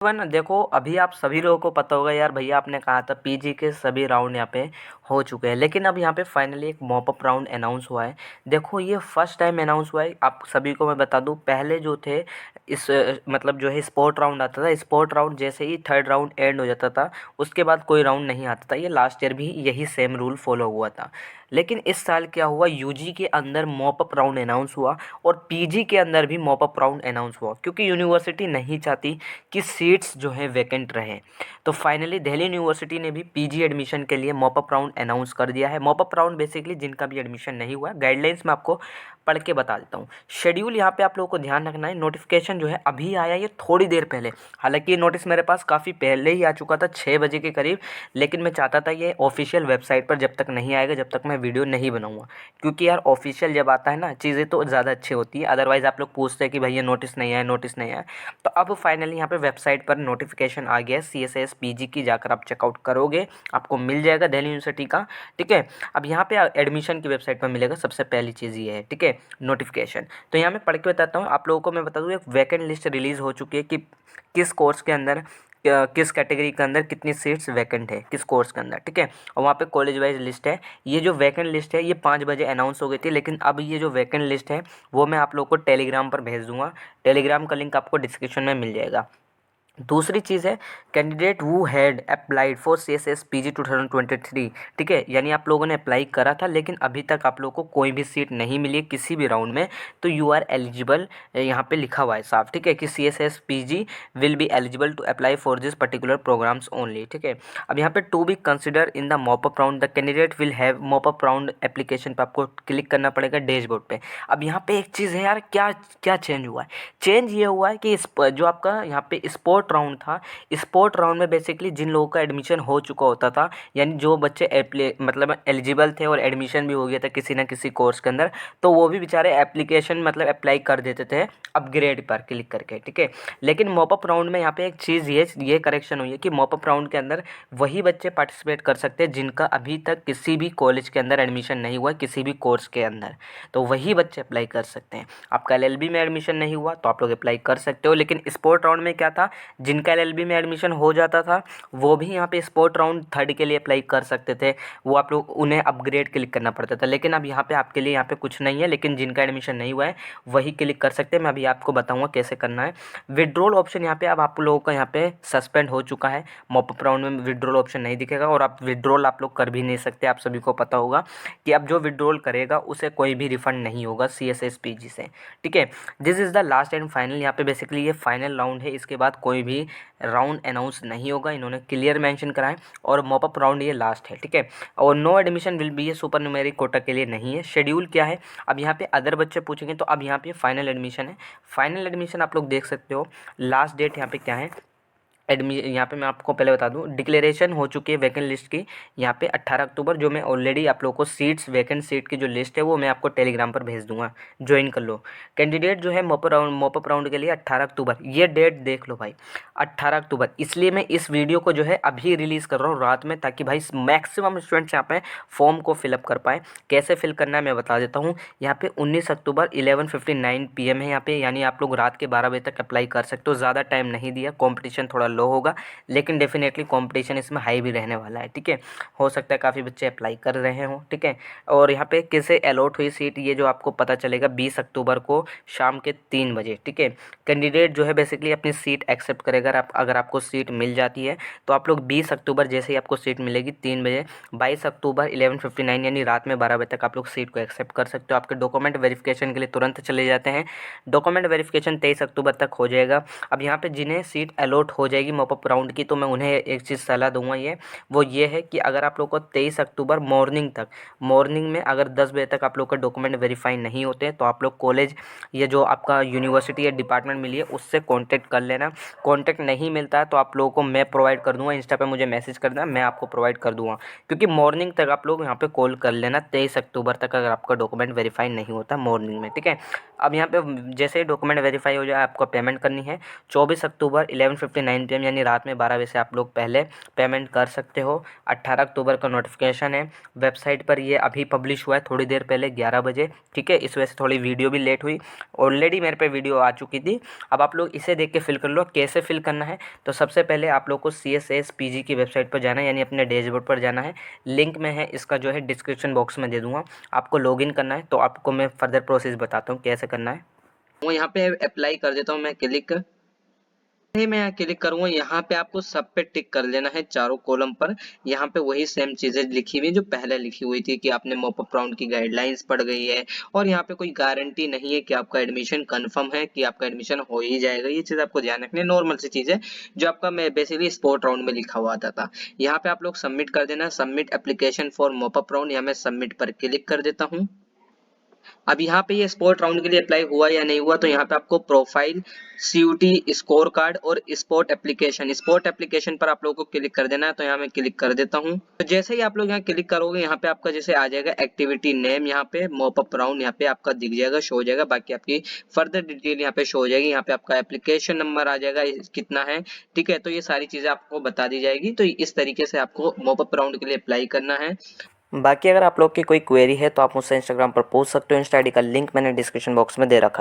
One देखो, अभी आप सभी लोगों को पता होगा यार, भैया आपने कहा था पीजी के सभी राउंड यहाँ पे हो चुके हैं, लेकिन अब यहाँ पे फाइनली एक मॉपअप राउंड अनाउंस हुआ है। देखो ये फर्स्ट टाइम अनाउंस हुआ है। आप सभी को मैं बता दूं, पहले जो थे इस मतलब जो है स्पोर्ट राउंड आता था, स्पोर्ट राउंड जैसे ही थर्ड राउंड एंड हो जाता था उसके बाद कोई राउंड नहीं आता था। ये लास्ट ईयर भी यही सेम रूल फॉलो हुआ था। लेकिन इस साल क्या हुआ, यूजी के अंदर मॉपअप राउंड अनाउंस हुआ और पीजी के अंदर भी मॉपअप राउंड अनाउंस हुआ, क्योंकि यूनिवर्सिटी नहीं चाहती कि सीट्स जो हैं वैकेंट रहें। तो फाइनली दिल्ली यूनिवर्सिटी ने भी पीजी एडमिशन के लिए मॉपअप राउंड अनाउंस कर दिया है। मॉपअप राउंड बेसिकली जिनका भी एडमिशन नहीं हुआ, गाइडलाइंस मैं आपको पढ़ के बता देता हूँ। शेड्यूल यहाँ पे आप लोगों को ध्यान रखना है। नोटिफिकेशन जो है अभी आया, ये थोड़ी देर पहले। हालांकि ये नोटिस मेरे पास काफ़ी पहले ही आ चुका था, 6 बजे के करीब, लेकिन मैं चाहता था ये ऑफिशियल वेबसाइट पर जब तक नहीं आएगा, जब तक मैं वीडियो नहीं बनाऊंगा, क्योंकि यार ऑफिशियल जब आता है ना चीज़ें तो ज़्यादा अच्छी होती है। अदरवाइज़ आप लोग पूछते हैं कि भैया नोटिस नहीं आया, नोटिस नहीं आया। तो अब फाइनली यहाँ पे वेबसाइट पर नोटिफिकेशन आ गया है CSS PG की, जाकर आप चेकआउट करोगे आपको मिल जाएगा दिल्ली यूनिवर्सिटी का। ठीक है, अब यहाँ पे एडमिशन की वेबसाइट पर मिलेगा। सबसे पहली चीज़ ये है, ठीक है, नोटिफिकेशन। तो यहाँ मैं पढ़ के बताता हूँ आप लोगों को। मैं बता दूँ एक वैकेंट लिस्ट रिलीज़ हो चुकी है कि किस कोर्स के अंदर किस कैटेगरी के अंदर कितनी सीट्स वैकेंट है, किस कोर्स के अंदर। ठीक है, और वहाँ पे कॉलेज वाइज लिस्ट है। ये जो वैकेंट लिस्ट है ये 5 बजे अनाउंस हो गई थी, लेकिन अब ये जो वैकेंट लिस्ट है वो मैं आप लोगों को टेलीग्राम पर भेज दूंगा। टेलीग्राम का लिंक आपको डिस्क्रिप्शन में मिल जाएगा। दूसरी चीज़ है, candidate who had applied for CSS PG 2023। ठीक है, यानी आप लोगों ने अप्लाई करा था लेकिन अभी तक आप लोगों को कोई भी सीट नहीं मिली है किसी भी राउंड में, तो यू आर एलिजिबल। यहाँ पे लिखा हुआ है साफ, ठीक है, कि CSS PG will be eligible to apply for this particular programs only. ठीक है, अब यहाँ पे to be consider in the mop up round the candidate will have mop up round application पे आपको क्लिक करना पड़ेगा डैशबोर्ड पे। अब यहाँ पे एक चीज़ है यार, क्या क्या चेंज हुआ है। चेंज ये हुआ है कि जो आपका यहाँ पे स्पोर्ट राउंड था, स्पोर्ट राउंड में बेसिकली जिन लोगों का एडमिशन हो चुका होता था, यानी जो बच्चे मतलब एलिजिबल थे और एडमिशन भी हो गया था किसी ना किसी कोर्स के अंदर, तो वो भी बेचारे एप्लीकेशन मतलब अप्लाई कर देते थे अपग्रेड पर क्लिक करके। ठीक है, लेकिन मॉपअप राउंड में यहाँ पे एक चीज़ ये करेक्शन हुई है कि मॉपअप राउंड के अंदर वही बच्चे पार्टिसिपेट कर सकते हैं जिनका अभी तक किसी भी कॉलेज के अंदर एडमिशन नहीं हुआ, किसी भी कोर्स के अंदर, तो वही बच्चे अप्लाई कर सकते हैं। आपका LLB में एडमिशन नहीं हुआ तो आप लोग अप्लाई कर सकते हो। लेकिन स्पोर्ट राउंड में क्या था, जिनका LLB में एडमिशन हो जाता था वो भी यहाँ पे स्पोर्ट राउंड थर्ड के लिए अप्लाई कर सकते थे। वो आप लोग उन्हें अपग्रेड क्लिक करना पड़ता था। लेकिन अब यहाँ पे आपके लिए यहाँ पे कुछ नहीं है, लेकिन जिनका एडमिशन नहीं हुआ है वही क्लिक कर सकते हैं। मैं अभी आपको बताऊँगा कैसे करना है। विड्रॉल ऑप्शन यहाँ पे अब आप लोगों का यहाँ पे सस्पेंड हो चुका है। मॉपअप राउंड में विड्रॉल ऑप्शन नहीं दिखेगा और आप विड्रॉल आप लोग कर भी नहीं सकते। आप सभी को पता होगा कि अब जो विड्रॉल करेगा उसे कोई भी रिफंड नहीं होगा CSS PG से। ठीक है, this is the last and final. यहाँ पे बेसिकली ये फाइनल राउंड है, इसके बाद कोई भी राउंड अनाउंस नहीं होगा, इन्होंने क्लियर मेंशन करा है। और मॉपअप राउंड ये लास्ट है। ठीक है, और नो एडमिशन विल बी, ये सुपर न्यूमेरिक कोटा के लिए नहीं है। शेड्यूल क्या है, अब यहाँ पे अदर बच्चे पूछेंगे तो अब यहाँ पे फाइनल एडमिशन है। फाइनल एडमिशन आप लोग देख सकते हो। लास्ट डेट यहाँ पे क्या है, यहाँ पे मैं आपको पहले बता दूं, डिक्लेरेशन हो चुकी है वैकेंट लिस्ट की यहाँ पे 18 अक्टूबर, जो मैं ऑलरेडी आप लोगों को सीट्स वैकेंट सीट की जो लिस्ट है वो मैं आपको टेलीग्राम पर भेज दूंगा, ज्वाइन कर लो। कैंडिडेट जो है मॉपअप राउंड के लिए 18 अक्टूबर, ये डेट देख लो भाई, 18 अक्टूबर। इसलिए मैं इस वीडियो को जो है अभी रिलीज़ कर रहा हूँ रात में, ताकि भाई मैक्सिमम स्टूडेंट्स यहाँ पे फॉर्म को फिलअप कर पाएँ। कैसे फिल करना है मैं बता देता हूँ। यहाँ पे 19 अक्टूबर 11:59 PM है यहाँ पे, यानी आप लोग रात के 12 बजे तक अप्लाई कर सकते हो। ज़्यादा टाइम नहीं दिया, कॉम्पिटिशन थोड़ा लो होगा, लेकिन डेफिनेटली कंपटीशन इसमें हाई भी रहने वाला है। ठीक है, हो सकता है काफ़ी बच्चे अप्लाई कर रहे हों। ठीक है, और यहाँ पे कैसे अलॉट हुई सीट ये जो आपको पता चलेगा 20 अक्टूबर को शाम के 3 बजे। ठीक है, कैंडिडेट जो है बेसिकली अपनी सीट एक्सेप्ट करेगा। अगर आपको सीट मिल जाती है तो आप लोग 20 अक्टूबर जैसे ही आपको सीट मिलेगी 3 बजे, 22 अक्टूबर 11:59 यानी रात में 12 बजे तक आप लोग सीट को एक्सेप्ट कर सकते हो। आपके डॉक्यूमेंट वेरिफिकेशन के लिए तुरंत चले जाते हैं। डॉक्यूमेंट वेरिफिकेशन 23 अक्टूबर तक हो जाएगा। अब यहाँ पे जिन्हें सीट अलॉट हो जाएगी मॉपअप राउंड की, तो मैं उन्हें एक चीज़ सलाह दूंगा, वो ये है कि अगर आप लोग को 23 अक्टूबर मॉर्निंग में अगर 10 बजे तक आप लोग का डॉक्यूमेंट वेरीफाई नहीं होते तो आप लोग कॉलेज या जो आपका यूनिवर्सिटी या डिपार्टमेंट मिली है उससे कॉन्टैक्ट कर लेना। कॉन्टैक्ट नहीं मिलता है तो आप लोगों को मैं प्रोवाइड कर दूंगा, इंस्टा पे मुझे मैसेज कर देना, मैं आपको प्रोवाइड कर दूंगा। क्योंकि मॉर्निंग तक आप लोग यहाँ पे कॉल कर लेना 23 अक्टूबर तक, अगर आपका डॉक्यूमेंट वेरीफाई नहीं होता मॉर्निंग में। ठीक है, अब यहाँ पे जैसे ही डॉक्यूमेंट वेरीफाई हो जाए आपको पेमेंट करनी है। 24 अक्टूबर 11:59 PM यानी रात में 12 बजे से आप लोग पहले पेमेंट कर सकते हो। 18 अक्टूबर का नोटिफिकेशन है, वेबसाइट पर ये अभी पब्लिश हुआ है थोड़ी देर पहले 11 बजे, ठीक है। इस वजह से थोड़ी वीडियो भी लेट हुई, ऑलरेडी मेरे पे वीडियो आ चुकी थी। अब आप लोग इसे देख के फिल कर लो। कैसे फिल करना है, तो सबसे पहले आप लोग को CSS PG की वेबसाइट पर जाना है, यानी अपने डैशबोर्ड पर जाना है। लिंक में है, इसका जो है डिस्क्रिप्शन बॉक्स में दे दूँगा। आपको लॉगिन करना है, तो आपको मैं फर्दर प्रोसेस बताता हूँ कैसे करना है। वो यहाँ पे अप्लाई कर देता हूँ मैं, क्लिक मैं क्लिक करूंगा। यहाँ पे आपको सब पे टिक कर लेना है, चारों कॉलम पर। यहाँ पे वही सेम चीजें लिखी हुई जो पहले लिखी हुई थी कि आपने मॉपअप राउंड की गाइडलाइंस पढ़ गई है, और यहाँ पे कोई गारंटी नहीं है कि आपका एडमिशन कंफर्म है कि आपका एडमिशन हो ही जाएगा। ये चीज आपको ध्यान रखनी है, नॉर्मल सी चीज है जो आपका मैं बेसिकली स्पोर्ट राउंड में लिखा हुआ था। यहाँ पे आप लोग सबमिट कर देना, submit application for mop up round. यहाँ मैं सबमिट पर क्लिक कर देता हूँ। अब यहाँ पे ये स्पोर्ट राउंड के लिए अप्लाई हुआ या नहीं हुआ, तो यहाँ पे आपको प्रोफाइल, CUT स्कोर कार्ड और स्पोर्ट एप्लीकेशन पर आप लोगों को क्लिक कर देना है। तो यहाँ मैं क्लिक कर देता हूँ। तो जैसे ही आप लोग यहाँ क्लिक करोगे, यहाँ पे आपका जैसे आ जाएगा एक्टिविटी नेम, यहाँ पे मॉपअप राउंड यहाँ पे आपका दिख जाएगा, शो हो जाएगा। बाकी आपकी फर्दर डिटेल यहाँ पे शो हो जाएगी। यहाँ पे आपका एप्लीकेशन नंबर आ जाएगा कितना है, ठीक है। तो ये सारी चीजें आपको बता दी जाएगी। तो इस तरीके से आपको मॉपअप राउंड के लिए अप्लाई करना है। बाकी अगर आप लोग की कोई क्वेरी है तो आप मुझसे इंस्टाग्राम पर पूछ सकते हो। इंस्टा ID का लिंक मैंने डिस्क्रिप्शन बॉक्स में दे रखा है।